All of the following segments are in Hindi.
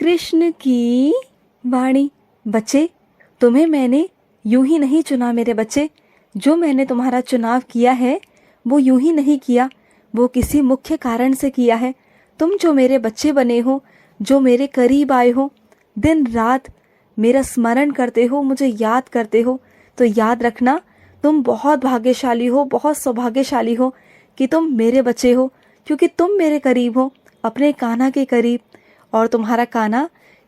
कृष्ण की वाणी। बच्चे, तुम्हें मैंने यूं ही नहीं चुना मेरे बच्चे। जो मैंने तुम्हारा चुनाव किया है वो यूं ही नहीं किया, वो किसी मुख्य कारण से किया है। तुम जो मेरे बच्चे बने हो, जो मेरे करीब आए हो, दिन रात मेरा स्मरण करते हो, मुझे याद करते हो, तो याद रखना तुम बहुत भाग्यशाली हो, बहुत सौभाग्यशाली हो कि तुम मेरे बच्चे हो, क्योंकि तुम मेरे करीब हो, अपने कान्हा के करीब। और तुम्हारा कान्हा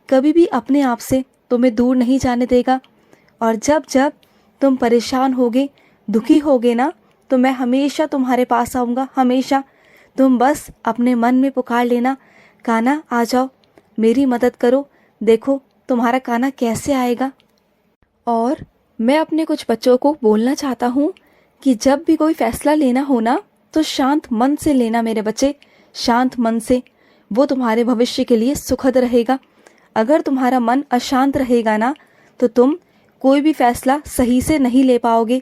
कभी भी अपने आप से तुम्हें दूर नहीं जाने देगा। और जब जब तुम परेशान होगे, दुखी होगे ना, तो मैं हमेशा तुम्हारे पास आऊँगा, हमेशा। तुम बस अपने मन में पुकार लेना, कान्हा आ जाओ, मेरी मदद करो। देखो तुम्हारा कान्हा कैसे आएगा। और मैं अपने कुछ बच्चों को बोलना चाहता हूँ कि जब भी कोई फैसला लेना हो ना, तो शांत मन से लेना मेरे बच्चे, शांत मन से। वो तुम्हारे भविष्य के लिए सुखद रहेगा। अगर तुम्हारा मन अशांत रहेगा ना, तो तुम कोई भी फैसला सही से नहीं ले पाओगे।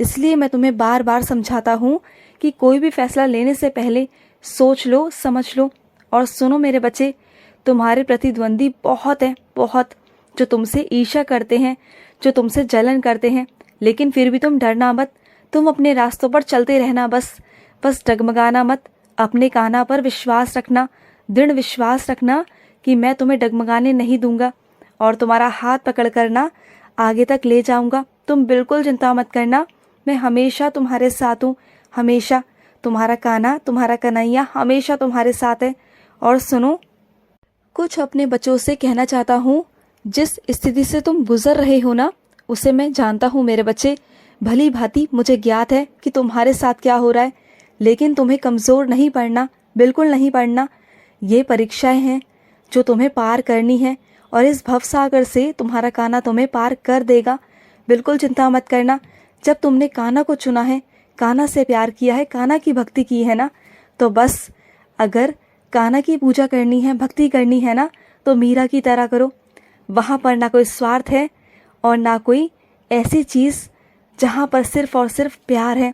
इसलिए मैं तुम्हें बार बार समझाता हूँ कि कोई भी फैसला लेने से पहले सोच लो, समझ लो। और सुनो मेरे बच्चे, तुम्हारे प्रतिद्वंदी बहुत हैं, बहुत, जो तुमसे ईर्ष्या करते हैं, जो तुमसे जलन करते हैं। लेकिन फिर भी तुम डरना मत, तुम अपने रास्तों पर चलते रहना, बस डगमगाना मत। अपने कान्हा पर विश्वास रखना, दृढ़ विश्वास रखना कि मैं तुम्हें डगमगाने नहीं दूंगा और तुम्हारा हाथ पकड़ कर ना आगे तक ले जाऊंगा। तुम बिल्कुल चिंता मत करना, मैं हमेशा तुम्हारे साथ हूँ, हमेशा। तुम्हारा कान्हा, तुम्हारा कन्हैया हमेशा तुम्हारे साथ है। और सुनो, कुछ अपने बच्चों से कहना चाहता हूँ। जिस स्थिति से तुम गुजर रहे हो ना, उसे मैं जानता हूँ मेरे बच्चे। भली भांति मुझे ज्ञात है कि तुम्हारे साथ क्या हो रहा है, लेकिन तुम्हें कमज़ोर नहीं पड़ना, बिल्कुल नहीं पड़ना। ये परीक्षाएं हैं जो तुम्हें पार करनी है, और इस भवसागर से तुम्हारा कान्हा तुम्हें पार कर देगा। बिल्कुल चिंता मत करना। जब तुमने कान्हा को चुना है, कान्हा से प्यार किया है, कान्हा की भक्ति की है ना, तो बस अगर कान्हा की पूजा करनी है, भक्ति करनी है ना, तो मीरा की तरह करो। वहाँ पर ना कोई स्वार्थ है और ना कोई ऐसी चीज़ जहाँ पर सिर्फ़ और सिर्फ प्यार है,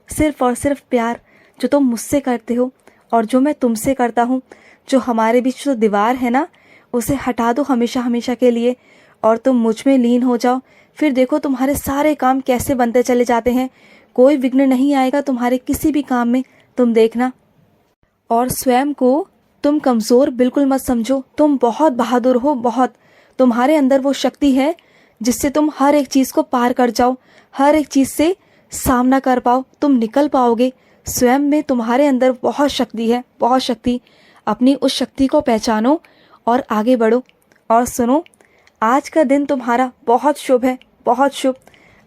सिर्फ़ और सिर्फ प्यार जो तुम मुझसे करते हो और जो मैं तुमसे करता हूँ। जो हमारे बीच जो दीवार है ना, उसे हटा दो हमेशा हमेशा के लिए, और तुम मुझ में लीन हो जाओ। फिर देखो तुम्हारे सारे काम कैसे बनते चले जाते हैं। कोई विघ्न नहीं आएगा तुम्हारे किसी भी काम में, तुम देखना। और स्वयं को तुम कमज़ोर बिल्कुल मत समझो, तुम बहुत बहादुर हो, बहुत। तुम्हारे अंदर वो शक्ति है जिससे तुम हर एक चीज़ को पार कर जाओ, हर एक चीज़ से सामना कर पाओ, तुम निकल पाओगे। स्वयं में तुम्हारे अंदर बहुत शक्ति है, बहुत शक्ति। अपनी उस शक्ति को पहचानो और आगे बढ़ो। और सुनो, आज का दिन तुम्हारा बहुत शुभ है, बहुत शुभ।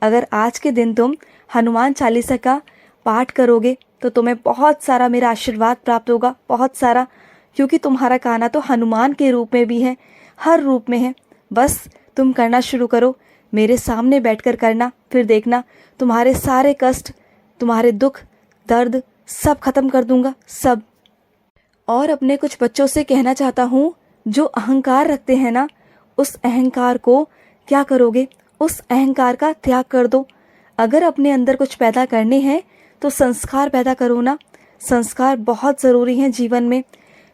अगर आज के दिन तुम हनुमान चालीसा का पाठ करोगे तो तुम्हें बहुत सारा मेरा आशीर्वाद प्राप्त होगा, बहुत सारा। क्योंकि तुम्हारा कान्हा तो हनुमान के रूप में भी है, हर रूप में है। बस तुम करना शुरू करो, मेरे सामने बैठकर करना, फिर देखना तुम्हारे सारे कष्ट, तुम्हारे दुख, दर्द सब खत्म कर दूंगा, सब। और अपने कुछ बच्चों से कहना चाहता हूँ, जो अहंकार रखते हैं ना, उस अहंकार को क्या करोगे, उस अहंकार का त्याग कर दो। अगर अपने अंदर कुछ पैदा करने हैं तो संस्कार पैदा करो ना। संस्कार बहुत ज़रूरी हैं जीवन में।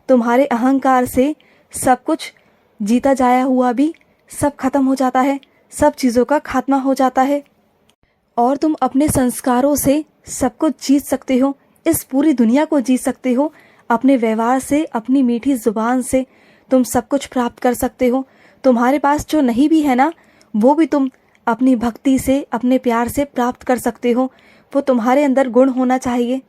तुम्हारे अहंकार से सब कुछ जीता जाया हुआ भी सब खत्म हो जाता है, सब चीज़ों का खात्मा हो जाता है। और तुम अपने संस्कारों से सब कुछ जीत सकते हो, इस पूरी दुनिया को जीत सकते हो। अपने व्यवहार से, अपनी मीठी ज़ुबान से तुम सब कुछ प्राप्त कर सकते हो। तुम्हारे पास जो नहीं भी है ना, वो भी तुम अपनी भक्ति से, अपने प्यार से प्राप्त कर सकते हो। वो तुम्हारे अंदर गुण होना चाहिए।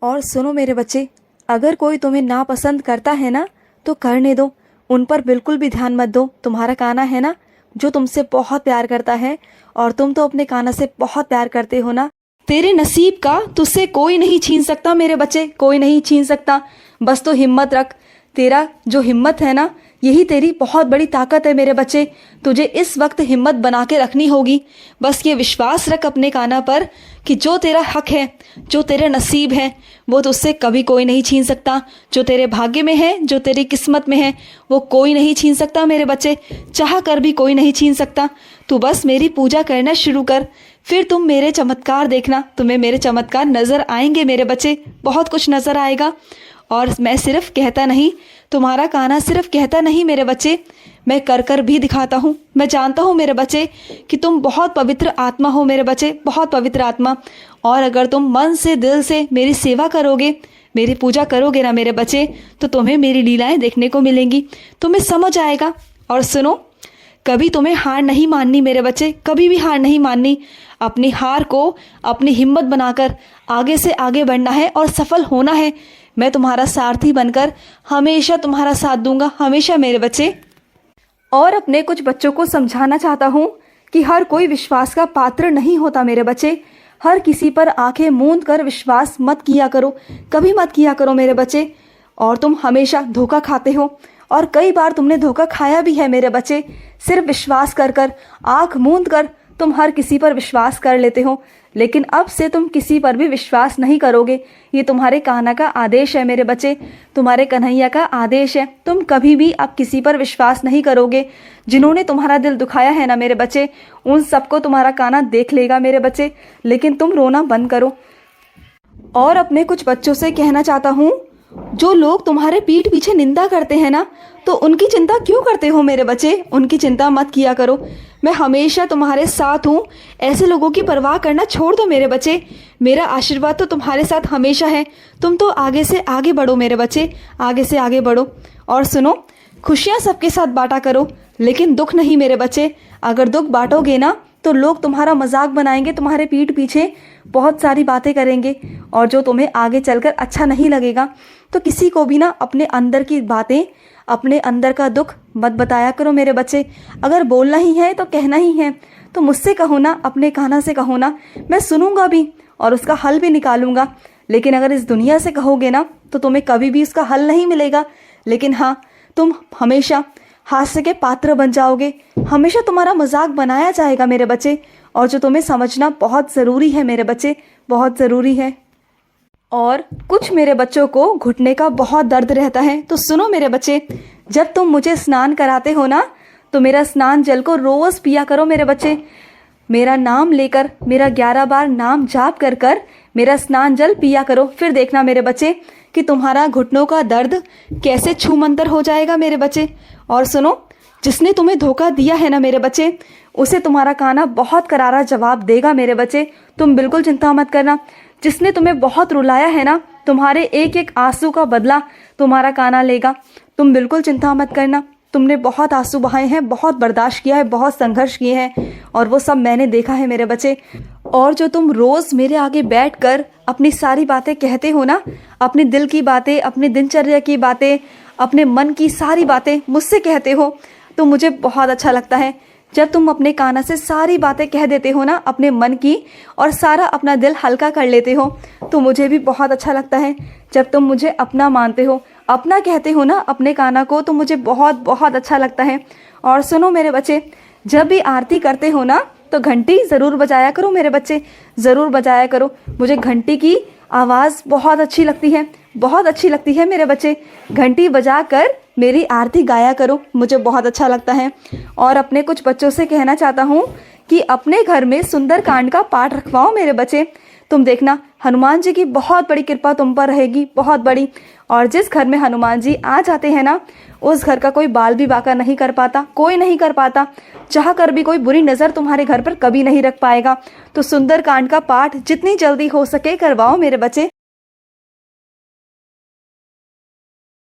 और सुनो मेरे बच्चे, अगर कोई तुम्हें नापसंद करता है ना, तो करने दो, उन पर बिल्कुल भी ध्यान मत दो। तुम्हारा कान्हा है ना, जो तुमसे बहुत प्यार करता है, और तुम तो अपने कान्हा से बहुत प्यार करते हो ना। तेरे नसीब का तुझसे कोई नहीं छीन सकता मेरे बच्चे, कोई नहीं छीन सकता। बस तो हिम्मत रख। तेरा जो हिम्मत है ना, यही तेरी बहुत बड़ी ताकत है मेरे बच्चे। तुझे इस वक्त हिम्मत बना के रखनी होगी। बस ये विश्वास रख अपने कान्हा पर कि जो तेरा हक है, जो तेरे नसीब है, वो तुझसे कभी कोई नहीं छीन सकता। जो तेरे भाग्य में है, जो तेरी किस्मत में है, वो कोई नहीं छीन सकता मेरे बच्चे, चाह कर भी कोई नहीं छीन सकता। तू बस मेरी पूजा करना शुरू कर, फिर तुम मेरे चमत्कार देखना। तुम्हें मेरे चमत्कार नज़र आएंगे मेरे बच्चे, बहुत कुछ नज़र आएगा। और मैं सिर्फ कहता नहीं, तुम्हारा कान्हा सिर्फ कहता नहीं मेरे बच्चे, मैं कर कर भी दिखाता हूँ। मैं जानता हूँ मेरे बच्चे कि तुम बहुत पवित्र आत्मा हो मेरे बच्चे, बहुत पवित्र आत्मा। और अगर तुम मन से दिल से मेरी सेवा करोगे, मेरी पूजा करोगे ना मेरे बच्चे, तो तुम्हें मेरी लीलाएं देखने को मिलेंगी, तुम्हें समझ आएगा। और सुनो, कभी तुम्हें हार नहीं माननी मेरे बच्चे, कभी भी हार नहीं माननी। अपनी हार को अपनी हिम्मत बनाकर आगे से आगे बढ़ना है और सफल होना है। मैं तुम्हारा सारथी बनकर हमेशा तुम्हारा साथ दूंगा, हमेशा मेरे बच्चे। और अपने कुछ बच्चों को समझाना चाहता हूँ कि हर कोई विश्वास का पात्र नहीं होता मेरे बच्चे। हर किसी पर आंखें मूंद कर विश्वास मत किया करो, कभी मत किया करो मेरे बच्चे। और तुम हमेशा धोखा खाते हो, और कई बार तुमने धोखा खाया भी है मेरे बच्चे। सिर्फ विश्वास कर कर, आंख मूंद कर तुम हर किसी पर विश्वास कर लेते हो, लेकिन अब से तुम किसी पर भी विश्वास नहीं करोगे। ये तुम्हारे कान्हा का आदेश है मेरे बच्चे, तुम्हारे कन्हैया का आदेश है। तुम कभी भी अब किसी पर विश्वास नहीं करोगे। जिन्होंने तुम्हारा दिल दुखाया है ना मेरे बच्चे, उन सबको तुम्हारा कान्हा देख लेगा मेरे बच्चे। लेकिन तुम रोना बंद करो। और अपने कुछ बच्चों से कहना चाहता हूँ, जो लोग तुम्हारे पीठ पीछे निंदा करते हैं ना, तो उनकी चिंता क्यों करते हो मेरे बच्चे? उनकी चिंता मत किया करो। मैं हमेशा तुम्हारे साथ हूँ, ऐसे लोगों की परवाह करना छोड़ दो मेरे बच्चे। मेरा आशीर्वाद तो तुम्हारे साथ हमेशा है। तुम तो आगे से आगे बढ़ो मेरे बच्चे, आगे से आगे बढ़ो। और सुनो, खुशियाँ सबके साथ बांटा करो, लेकिन दुख नहीं मेरे बच्चे। अगर दुख बांटोगे ना, तो लोग तुम्हारा मजाक बनाएंगे, तुम्हारे पीठ पीछे बहुत सारी बातें करेंगे, और जो तुम्हें आगे चलकर अच्छा नहीं लगेगा। तो किसी को भी ना अपने अंदर की बातें, अपने अंदर का दुख मत बताया करो मेरे बच्चे। अगर बोलना ही है तो कहना ही है, तो मुझसे कहो ना, अपने कान्हा से कहो ना, मैं सुनूंगा भी और उसका हल भी निकालूंगा। लेकिन अगर इस दुनिया से कहोगे ना, तो तुम्हें कभी भी उसका हल नहीं मिलेगा। लेकिन हाँ, तुम हमेशा हास्य के पात्र बन जाओगे, हमेशा तुम्हारा मजाक बनाया जाएगा मेरे बच्चे। और जो तुम्हें समझना बहुत ज़रूरी है मेरे बच्चे, बहुत ज़रूरी है। और कुछ मेरे बच्चों को घुटने का बहुत दर्द रहता है, तो सुनो मेरे बच्चे, जब तुम मुझे स्नान कराते हो ना, तो मेरा स्नान जल को रोज़ पिया करो मेरे बच्चे। मेरा नाम लेकर, मेरा 11 बार नाम जाप कर कर मेरा स्नान जल पिया करो। फिर देखना मेरे बच्चे कि तुम्हारा घुटनों का दर्द कैसे छूमंतर हो जाएगा मेरे बच्चे। और सुनो, जिसने तुम्हें धोखा दिया है ना मेरे बच्चे, उसे तुम्हारा कान्हा बहुत करारा जवाब देगा मेरे बच्चे। तुम बिल्कुल चिंता मत करना। जिसने तुम्हें बहुत रुलाया है ना, तुम्हारे एक एक आंसू का बदला तुम्हारा कान्हा लेगा। तुम बिल्कुल चिंता मत करना। तुमने बहुत आंसू बहाए हैं, बहुत बर्दाश्त किया है, बहुत संघर्ष किए हैं, और वो सब मैंने देखा है मेरे बच्चे। और जो तुम रोज़ मेरे आगे बैठकर अपनी सारी बातें कहते हो ना, अपने दिल की बातें, अपनी दिनचर्या की बातें, अपने मन की सारी बातें मुझसे कहते हो, तो मुझे बहुत अच्छा लगता है। जब तुम अपने कान्हा से सारी बातें कह देते हो ना अपने मन की, और सारा अपना दिल हल्का कर लेते हो, तो मुझे भी बहुत अच्छा लगता है। जब तुम मुझे अपना मानते हो, अपना कहते हो ना अपने कान्हा को, तो मुझे बहुत बहुत अच्छा लगता है। और सुनो मेरे बच्चे, जब भी आरती करते हो ना, तो घंटी ज़रूर बजाया करो मेरे बच्चे, ज़रूर बजाया करो। मुझे घंटी की आवाज़ बहुत अच्छी लगती है, बहुत अच्छी लगती है मेरे बच्चे। घंटी बजा कर मेरी आरती गाया करो, मुझे बहुत अच्छा लगता है। और अपने कुछ बच्चों से कहना चाहता हूँ कि अपने घर में सुंदरकांड का पाठ रखवाओ मेरे बच्चे। तुम देखना, हनुमान जी की बहुत बड़ी कृपा तुम पर रहेगी, बहुत बड़ी। और जिस घर में हनुमान जी आ जाते हैं ना, उस घर का कोई बाल भी बाका नहीं कर पाता, कोई नहीं कर पाता। चाह कर भी कोई बुरी नज़र तुम्हारे घर पर कभी नहीं रख पाएगा। तो सुंदरकांड का पाठ जितनी जल्दी हो सके करवाओ मेरे बच्चे।